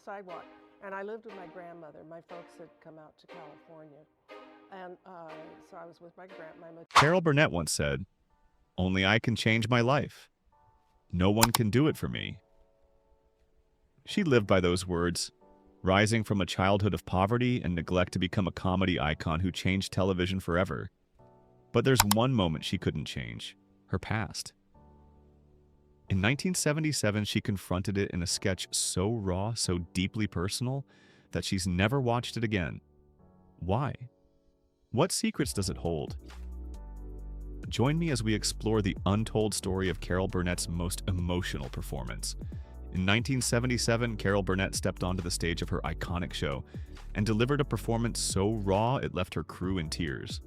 sidewalk. And I lived with my grandmother. My folks had come out to California. And so I was with my Carol Burnett once said, "Only I can change my life. No one can do it for me." She lived by those words, rising from a childhood of poverty and neglect to become a comedy icon who changed television forever. But there's one moment she couldn't change: her past. In 1977, she confronted it in a sketch so raw, so deeply personal, that she's never watched it again. Why? What secrets does it hold? Join me as we explore the untold story of Carol Burnett's most emotional performance. In 1977, Carol Burnett stepped onto the stage of her iconic show and delivered a performance so raw it left her crew in tears.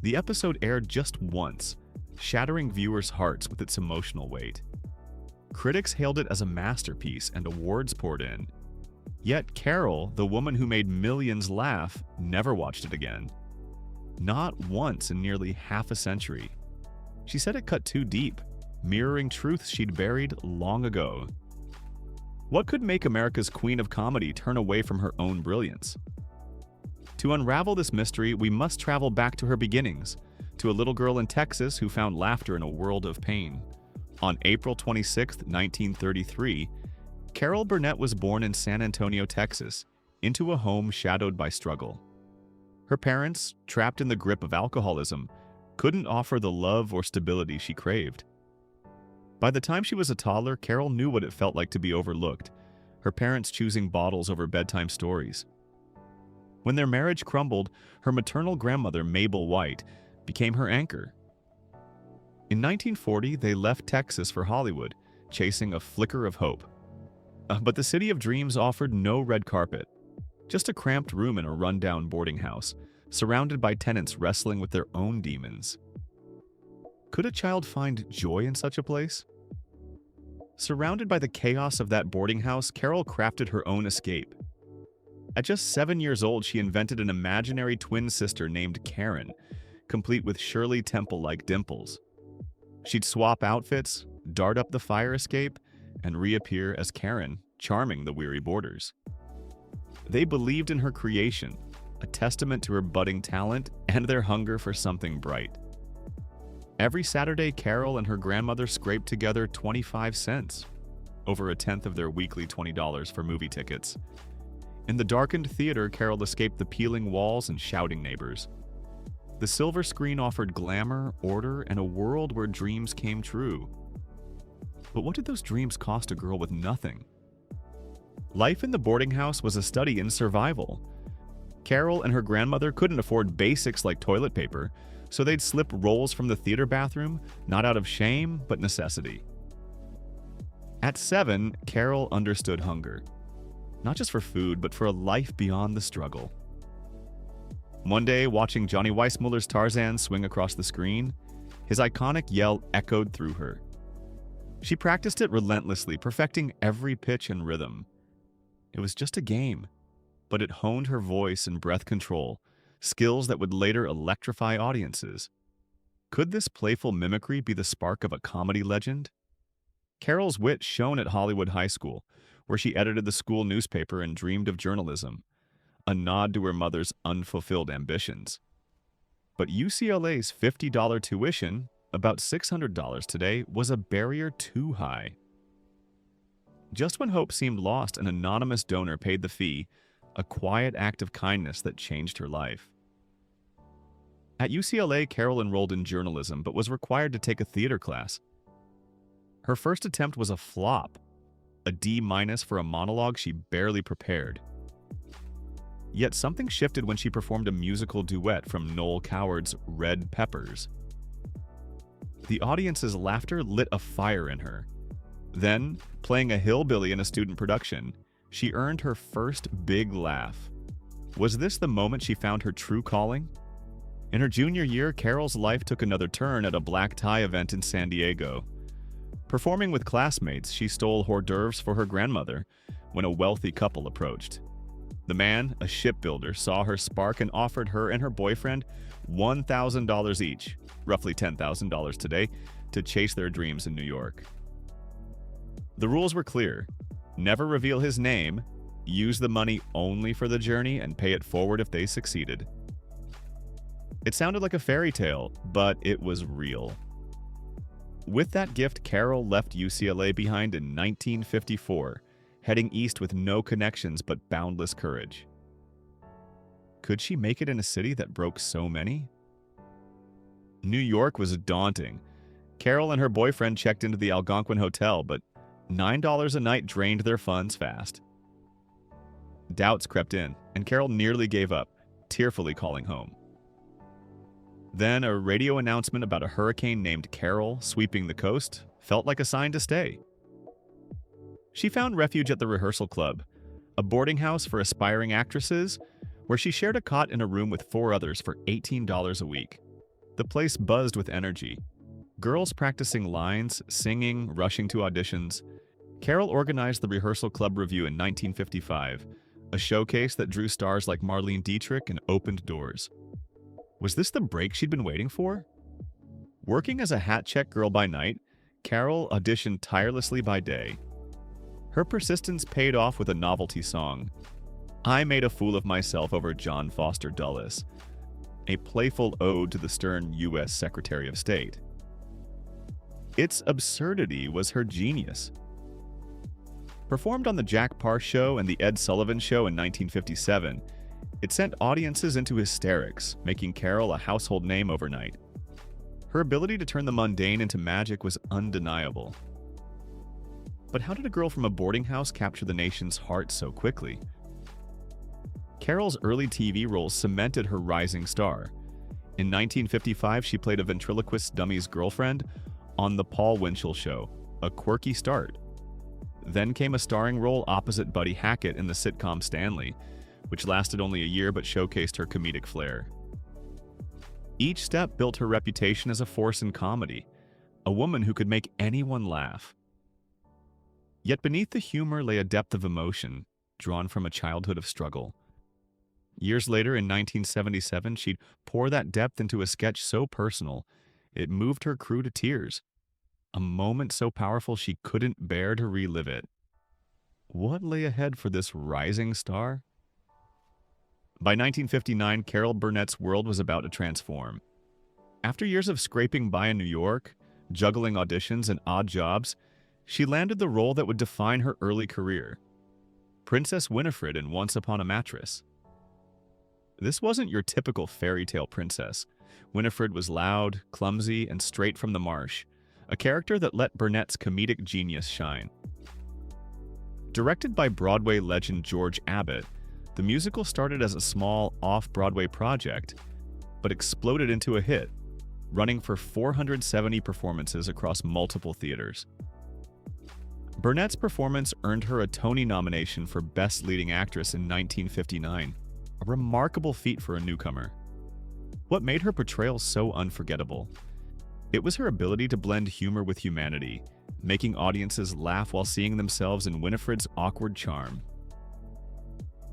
The episode aired just once, shattering viewers' hearts with its emotional weight. Critics hailed it as a masterpiece and awards poured in. Yet Carol, the woman who made millions laugh, never watched it again. Not once in nearly half a century. She said it cut too deep, mirroring truths she'd buried long ago. What could make America's queen of comedy turn away from her own brilliance? To unravel this mystery, we must travel back to her beginnings, to a little girl in Texas who found laughter in a world of pain. On April 26, 1933, Carol Burnett was born in San Antonio, Texas, into a home shadowed by struggle. Her parents, trapped in the grip of alcoholism, couldn't offer the love or stability she craved. By the time she was a toddler, Carol knew what it felt like to be overlooked, her parents choosing bottles over bedtime stories. When their marriage crumbled, her maternal grandmother, Mabel White, became her anchor. In 1940, they left Texas for Hollywood, chasing a flicker of hope. But the city of dreams offered no red carpet, just a cramped room in a rundown boarding house, surrounded by tenants wrestling with their own demons. Could a child find joy in such a place? Surrounded by the chaos of that boarding house, Carol crafted her own escape. At just 7 years old, she invented an imaginary twin sister named Karen, complete with Shirley Temple-like dimples. She'd swap outfits, dart up the fire escape, and reappear as Karen, charming the weary boarders. They believed in her creation, a testament to her budding talent and their hunger for something bright. Every Saturday, Carol and her grandmother scraped together 25 cents, over a tenth of their weekly $20 for movie tickets. In the darkened theater, Carol escaped the peeling walls and shouting neighbors. The silver screen offered glamour, order, and a world where dreams came true. But what did those dreams cost a girl with nothing? Life in the boarding house was a study in survival. Carol and her grandmother couldn't afford basics like toilet paper, so they'd slip rolls from the theater bathroom, not out of shame, but necessity. At 7, Carol understood hunger. Not just for food, but for a life beyond the struggle. One day, watching Johnny Weissmuller's Tarzan swing across the screen, his iconic yell echoed through her. She practiced it relentlessly, perfecting every pitch and rhythm. It was just a game, but it honed her voice and breath control, skills that would later electrify audiences. Could this playful mimicry be the spark of a comedy legend? Carol's wit shone at Hollywood High School, where she edited the school newspaper and dreamed of journalism, a nod to her mother's unfulfilled ambitions. But UCLA's $50 tuition, about $600 today, was a barrier too high. Just when hope seemed lost, an anonymous donor paid the fee, a quiet act of kindness that changed her life. At UCLA, Carol enrolled in journalism, but was required to take a theater class. Her first attempt was a flop, a D- for a monologue she barely prepared. Yet something shifted when she performed a musical duet from Noel Coward's Red Peppers. The audience's laughter lit a fire in her. Then, playing a hillbilly in a student production, she earned her first big laugh. Was this the moment she found her true calling? In her junior year, Carol's life took another turn at a black tie event in San Diego. Performing with classmates, she stole hors d'oeuvres for her grandmother when a wealthy couple approached. The man, a shipbuilder, saw her spark and offered her and her boyfriend $1,000 each, roughly $10,000 today, to chase their dreams in New York. The rules were clear. never reveal his name, use the money only for the journey, and pay it forward if they succeeded. It sounded like a fairy tale, but it was real. With that gift, Carol left UCLA behind in 1954, heading east with no connections but boundless courage. Could she make it in a city that broke so many? New York was daunting. Carol and her boyfriend checked into the Algonquin Hotel, but $9 a night drained their funds fast. Doubts crept in, and Carol nearly gave up, tearfully calling home. Then a radio announcement about a hurricane named Carol sweeping the coast felt like a sign to stay. She found refuge at the Rehearsal Club, a boarding house for aspiring actresses, where she shared a cot in a room with 4 others for $18 a week. The place buzzed with energy. Girls practicing lines, singing, rushing to auditions. Carol organized the Rehearsal Club Review in 1955, a showcase that drew stars like Marlene Dietrich and opened doors. Was this the break she'd been waiting for? Working as a hat-check girl by night, Carol auditioned tirelessly by day. Her persistence paid off with a novelty song, I Made a Fool of Myself over John Foster Dulles, a playful ode to the stern U.S. Secretary of State. Its absurdity was her genius. Performed on The Jack Parr Show and The Ed Sullivan Show in 1957, it sent audiences into hysterics, making Carol a household name overnight. Her ability to turn the mundane into magic was undeniable. But how did a girl from a boarding house capture the nation's heart so quickly? Carol's early TV roles cemented her rising star. In 1955, she played a ventriloquist dummy's girlfriend on The Paul Winchell Show, a quirky start. Then came a starring role opposite Buddy Hackett in the sitcom Stanley, which lasted only a year but showcased her comedic flair. Each step built her reputation as a force in comedy, a woman who could make anyone laugh. Yet beneath the humor lay a depth of emotion, drawn from a childhood of struggle. Years later, in 1977, she'd pour that depth into a sketch so personal, it moved her crew to tears. A moment so powerful she couldn't bear to relive it. What lay ahead for this rising star? By 1959, Carol Burnett's world was about to transform. After years of scraping by in New York, juggling auditions and odd jobs, she landed the role that would define her early career: Princess Winifred in Once Upon a Mattress. This wasn't your typical fairy tale princess. Winifred was loud, clumsy, and straight from the marsh, a character that let Burnett's comedic genius shine. Directed by Broadway legend George Abbott, the musical started as a small, off-Broadway project, but exploded into a hit, running for 470 performances across multiple theaters. Burnett's performance earned her a Tony nomination for Best Leading Actress in 1959, a remarkable feat for a newcomer. What made her portrayal so unforgettable? It was her ability to blend humor with humanity, making audiences laugh while seeing themselves in Winifred's awkward charm.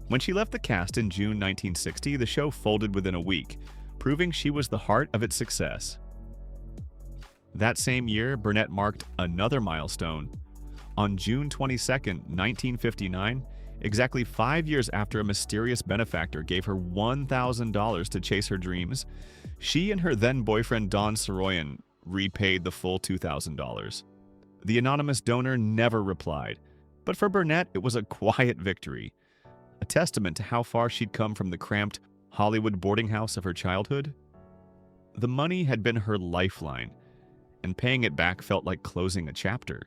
When she left the cast in June 1960, the show folded within a week, proving she was the heart of its success. That same year, Burnett marked another milestone. On June 22, 1959, exactly 5 years after a mysterious benefactor gave her $1,000 to chase her dreams, she and her then-boyfriend Don Soroyan repaid the full $2,000. The anonymous donor never replied, but for Burnett, it was a quiet victory, a testament to how far she'd come from the cramped Hollywood boarding house of her childhood. The money had been her lifeline, and paying it back felt like closing a chapter.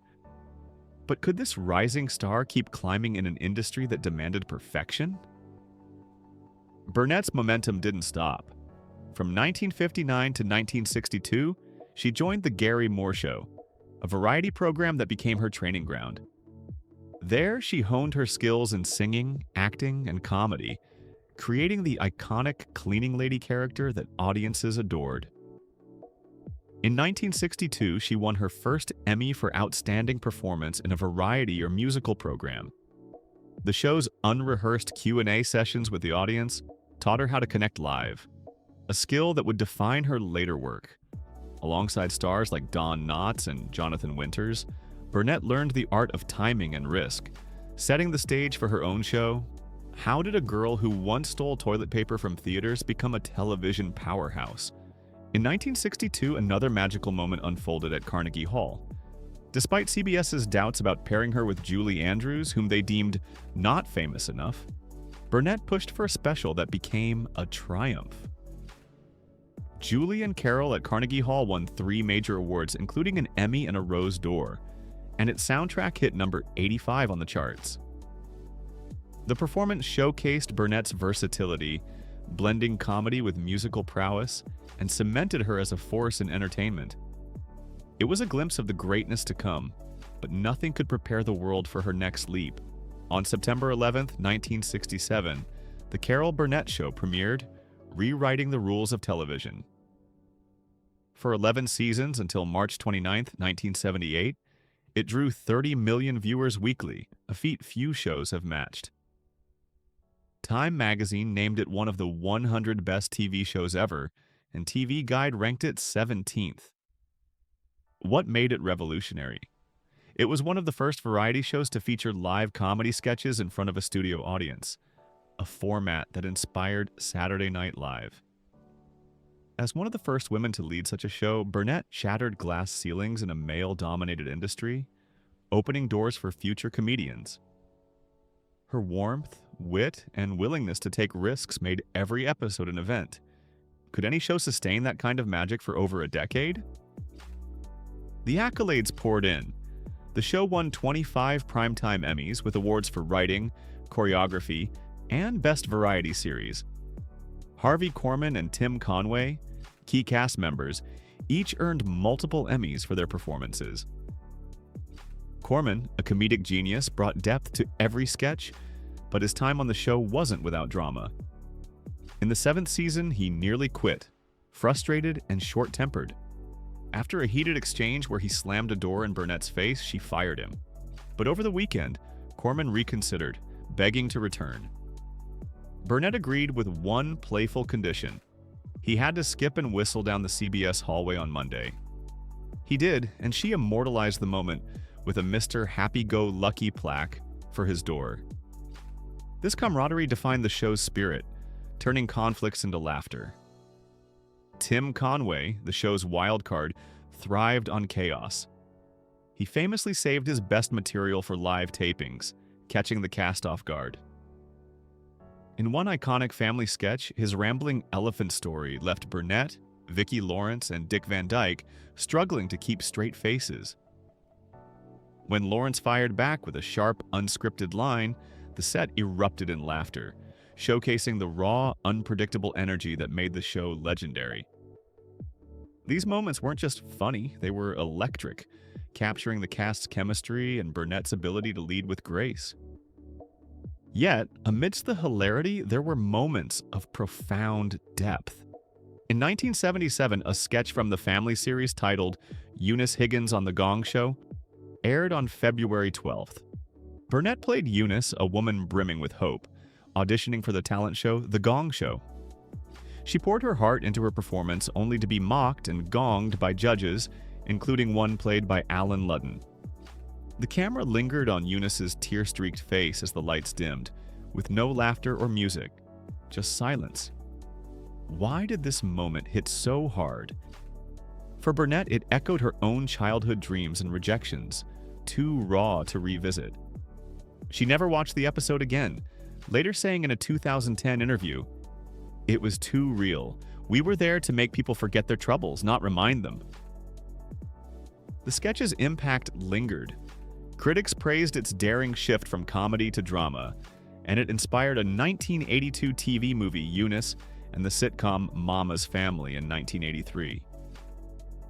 But could this rising star keep climbing in an industry that demanded perfection? Burnett's momentum didn't stop. From 1959 to 1962, she joined The Gary Moore Show, a variety program that became her training ground. There, she honed her skills in singing, acting, and comedy, creating the iconic cleaning lady character that audiences adored. In 1962, she won her first Emmy for Outstanding Performance in a variety or musical program. The show's unrehearsed Q&A sessions with the audience taught her how to connect live, a skill that would define her later work. Alongside stars like Don Knotts and Jonathan Winters, Burnett learned the art of timing and risk, Setting the stage for her own show, how did a girl who once stole toilet paper from theaters become a television powerhouse? In 1962, another magical moment unfolded at Carnegie Hall. Despite CBS's doubts about pairing her with Julie Andrews, whom they deemed not famous enough, Burnett pushed for a special that became a triumph. Julie and Carol at Carnegie Hall won 3 major awards, including an Emmy and a Rose d'Or, and its soundtrack hit number 85 on the charts. The performance showcased Burnett's versatility, blending comedy with musical prowess, and cemented her as a force in entertainment. It was a glimpse of the greatness to come, but nothing could prepare the world for her next leap. On September 11, 1967, The Carol Burnett Show premiered, rewriting the rules of television. For 11 seasons until March 29, 1978, it drew 30 million viewers weekly, a feat few shows have matched. Time magazine named it one of the 100 best TV shows ever, and TV Guide ranked it 17th. What made it revolutionary? It was one of the first variety shows to feature live comedy sketches in front of a studio audience, a format that inspired Saturday Night Live. As one of the first women to lead such a show, Burnett shattered glass ceilings in a male-dominated industry, opening doors for future comedians. Her warmth, wit, and willingness to take risks made every episode an event. Could any show sustain that kind of magic for over a decade? The accolades poured in. The show won 25 Primetime Emmys with awards for writing, choreography, and Best Variety Series. Harvey Korman and Tim Conway, key cast members, each earned multiple Emmys for their performances. Korman, a comedic genius, brought depth to every sketch, but his time on the show wasn't without drama. In the 7th season, he nearly quit, frustrated and short-tempered. After a heated exchange where he slammed a door in Burnett's face, she fired him. But over the weekend, Korman reconsidered, begging to return. Burnett agreed with one playful condition. He had to skip and whistle down the CBS hallway on Monday. He did, and she immortalized the moment with a Mr. Happy-Go-Lucky plaque for his door. This camaraderie defined the show's spirit, turning conflicts into laughter. Tim Conway, the show's wild card, thrived on chaos. He famously saved his best material for live tapings, catching the cast off guard. In one iconic family sketch, his rambling elephant story left Burnett, Vicki Lawrence, and Dick Van Dyke struggling to keep straight faces. When Lawrence fired back with a sharp, unscripted line, the set erupted in laughter, showcasing the raw, unpredictable energy that made the show legendary. These moments weren't just funny, they were electric, capturing the cast's chemistry and Burnett's ability to lead with grace. Yet, amidst the hilarity, there were moments of profound depth. In 1977, a sketch from the family series titled Eunice Higgins on the Gong Show aired on February 12th. Burnett played Eunice, a woman brimming with hope, auditioning for the talent show The Gong Show. She poured her heart into her performance only to be mocked and gonged by judges, including one played by Alan Ludden. The camera lingered on Eunice's tear-streaked face as the lights dimmed, with no laughter or music, just silence. Why did this moment hit so hard? For Burnett, it echoed her own childhood dreams and rejections, too raw to revisit. She never watched the episode again, later saying in a 2010 interview, "It was too real. We were there to make people forget their troubles, not remind them." The sketch's impact lingered. Critics praised its daring shift from comedy to drama, and it inspired a 1982 TV movie, Eunice, and the sitcom Mama's Family in 1983.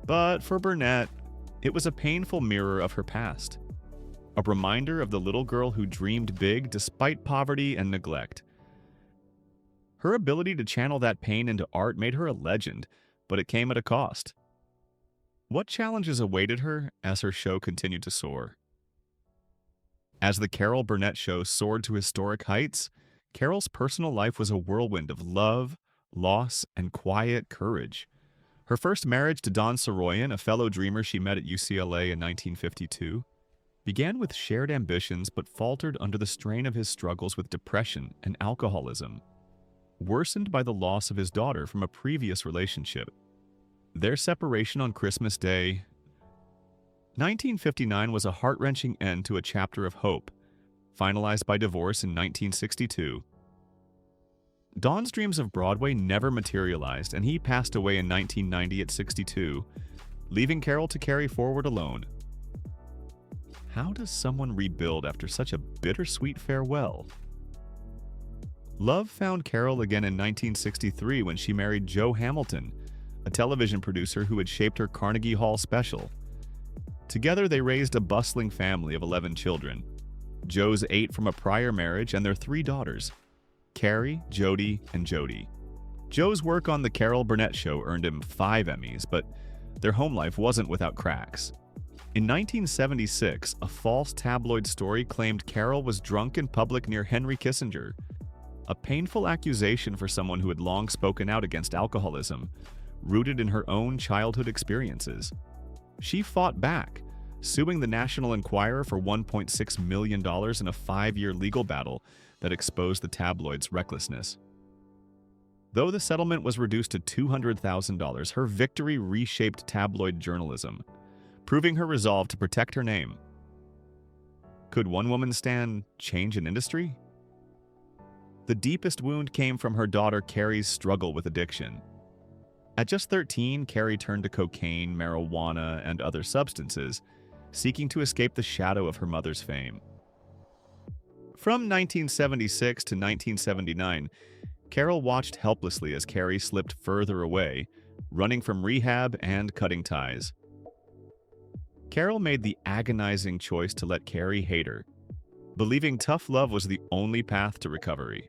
But for Burnett, it was a painful mirror of her past. A reminder of the little girl who dreamed big despite poverty and neglect. Her ability to channel that pain into art made her a legend, but it came at a cost. What challenges awaited her as her show continued to soar? As the Carol Burnett Show soared to historic heights, Carol's personal life was a whirlwind of love, loss, and quiet courage. Her first marriage to Don Soroyan, a fellow dreamer she met at UCLA in 1952, began with shared ambitions but faltered under the strain of his struggles with depression and alcoholism, worsened by the loss of his daughter from a previous relationship. Their separation on Christmas Day, 1959, was a heart-wrenching end to a chapter of hope, finalized by divorce in 1962. Don's dreams of Broadway never materialized, and he passed away in 1990 at 62, leaving Carol to carry forward alone. How does someone rebuild after such a bittersweet farewell? Love found Carol again in 1963 when she married Joe Hamilton, a television producer who had shaped her Carnegie Hall special. Together, they raised a bustling family of 11 children. Joe's 8 from a prior marriage and their 3 daughters, Carrie, Jody, and Jody. Joe's work on The Carol Burnett Show earned him 5 Emmys, but their home life wasn't without cracks. In 1976, a false tabloid story claimed Carol was drunk in public near Henry Kissinger, a painful accusation for someone who had long spoken out against alcoholism, rooted in her own childhood experiences. She fought back, suing the National Enquirer for $1.6 million in a 5-year legal battle that exposed the tabloid's recklessness. Though the settlement was reduced to $200,000, her victory reshaped tabloid journalism, proving her resolve to protect her name. Could one woman's stand change an industry? The deepest wound came from her daughter Carrie's struggle with addiction. At just 13, Carrie turned to cocaine, marijuana, and other substances, seeking to escape the shadow of her mother's fame. From 1976 to 1979, Carol watched helplessly as Carrie slipped further away, running from rehab and cutting ties. Carol made the agonizing choice to let Carrie hate her, believing tough love was the only path to recovery.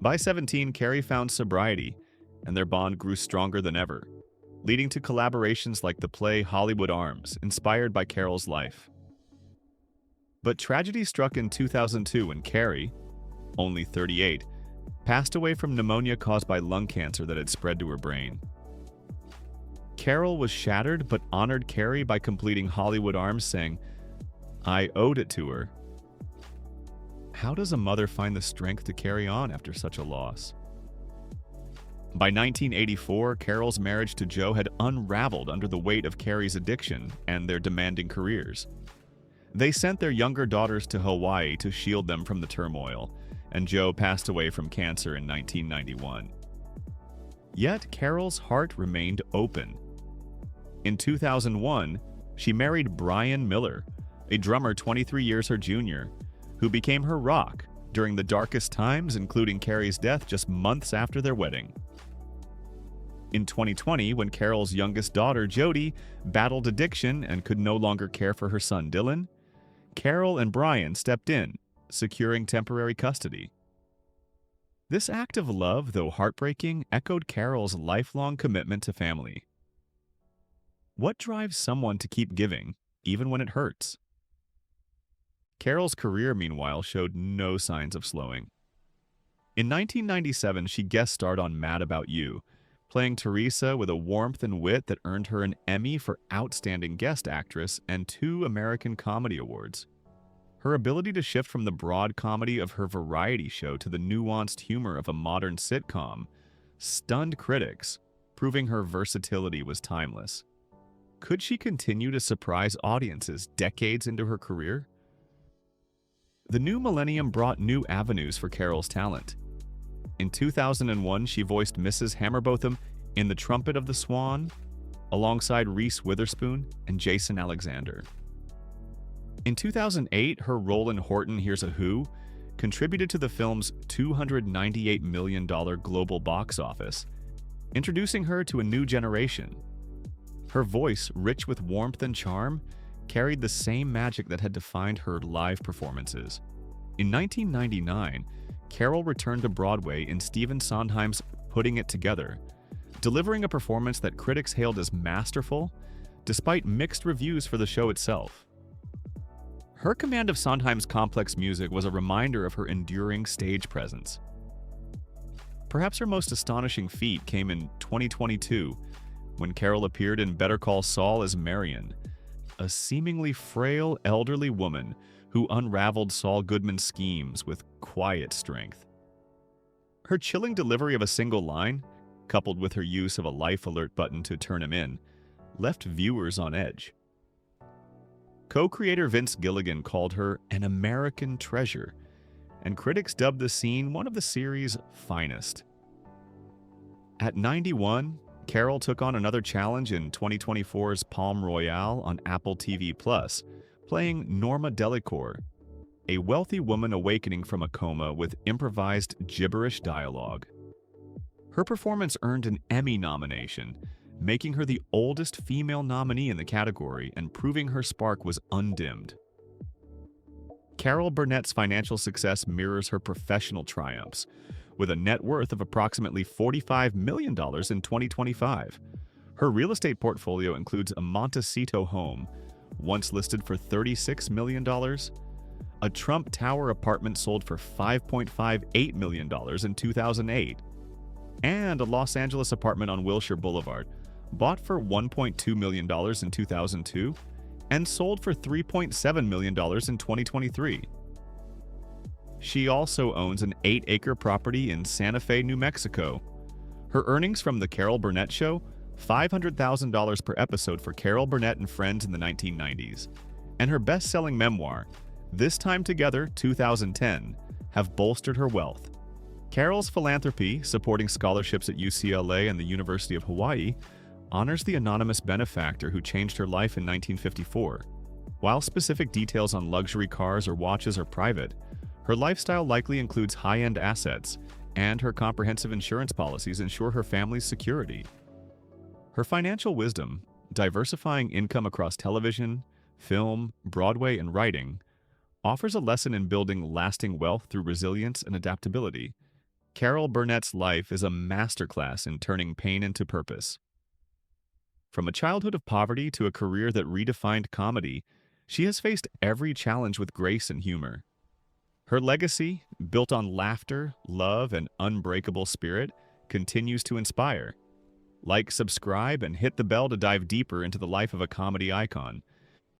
By 17, Carrie found sobriety, and their bond grew stronger than ever, leading to collaborations like the play Hollywood Arms, inspired by Carol's life. But tragedy struck in 2002 when Carrie, only 38, passed away from pneumonia caused by lung cancer that had spread to her brain. Carol was shattered but honored Carrie by completing Hollywood Arms, saying, "I owed it to her." How does a mother find the strength to carry on after such a loss? By 1984, Carol's marriage to Joe had unraveled under the weight of Carrie's addiction and their demanding careers. They sent their younger daughters to Hawaii to shield them from the turmoil, and Joe passed away from cancer in 1991. Yet Carol's heart remained open. In 2001, she married Brian Miller, a drummer 23 years her junior, who became her rock during the darkest times, including Carrie's death just months after their wedding. In 2020, when Carol's youngest daughter, Jody, battled addiction and could no longer care for her son, Dylan, Carol and Brian stepped in, securing temporary custody. This act of love, though heartbreaking, echoed Carol's lifelong commitment to family. What drives someone to keep giving, even when it hurts? Carol's career, meanwhile, showed no signs of slowing. In 1997, she guest starred on Mad About You, playing Teresa with a warmth and wit that earned her an Emmy for Outstanding Guest Actress and 2 American Comedy Awards. Her ability to shift from the broad comedy of her variety show to the nuanced humor of a modern sitcom stunned critics, proving her versatility was timeless. Could she continue to surprise audiences decades into her career? The new millennium brought new avenues for Carol's talent. In 2001, she voiced Mrs. Hammerbotham in The Trumpet of the Swan, alongside Reese Witherspoon and Jason Alexander. In 2008, her role in Horton Hears a Who contributed to the film's $298 million global box office, introducing her to a new generation. Her voice, rich with warmth and charm, carried the same magic that had defined her live performances. In 1999, Carol returned to Broadway in Stephen Sondheim's Putting It Together, delivering a performance that critics hailed as masterful, despite mixed reviews for the show itself. Her command of Sondheim's complex music was a reminder of her enduring stage presence. Perhaps her most astonishing feat came in 2022, when Carol appeared in Better Call Saul as Marion, a seemingly frail elderly woman who unraveled Saul Goodman's schemes with quiet strength. Her chilling delivery of a single line, coupled with her use of a life alert button to turn him in, left viewers on edge. Co-creator Vince Gilligan called her an American treasure, and critics dubbed the scene one of the series' finest. At 91, Carol took on another challenge in 2024's Palm Royale on Apple TV+, playing Norma Delacour, a wealthy woman awakening from a coma with improvised gibberish dialogue. Her performance earned an Emmy nomination, making her the oldest female nominee in the category and proving her spark was undimmed. Carol Burnett's financial success mirrors her professional triumphs, with a net worth of approximately $45 million in 2025. Her real estate portfolio includes a Montecito home, once listed for $36 million, a Trump Tower apartment sold for $5.58 million in 2008, and a Los Angeles apartment on Wilshire Boulevard, bought for $1.2 million in 2002 and sold for $3.7 million in 2023. She also owns an 8-acre property in Santa Fe, New Mexico. Her earnings from The Carol Burnett Show, $500,000 per episode for Carol Burnett and Friends in the 1990s, and her best-selling memoir, This Time Together, 2010, have bolstered her wealth. Carol's philanthropy, supporting scholarships at UCLA and the University of Hawaii, honors the anonymous benefactor who changed her life in 1954. While specific details on luxury cars or watches are private, her lifestyle likely includes high-end assets, and her comprehensive insurance policies ensure her family's security. Her financial wisdom, diversifying income across television, film, Broadway, and writing, offers a lesson in building lasting wealth through resilience and adaptability. Carol Burnett's life is a masterclass in turning pain into purpose. From a childhood of poverty to a career that redefined comedy, she has faced every challenge with grace and humor. Her legacy, built on laughter, love, and unbreakable spirit, continues to inspire. Like, subscribe, and hit the bell to dive deeper into the life of a comedy icon.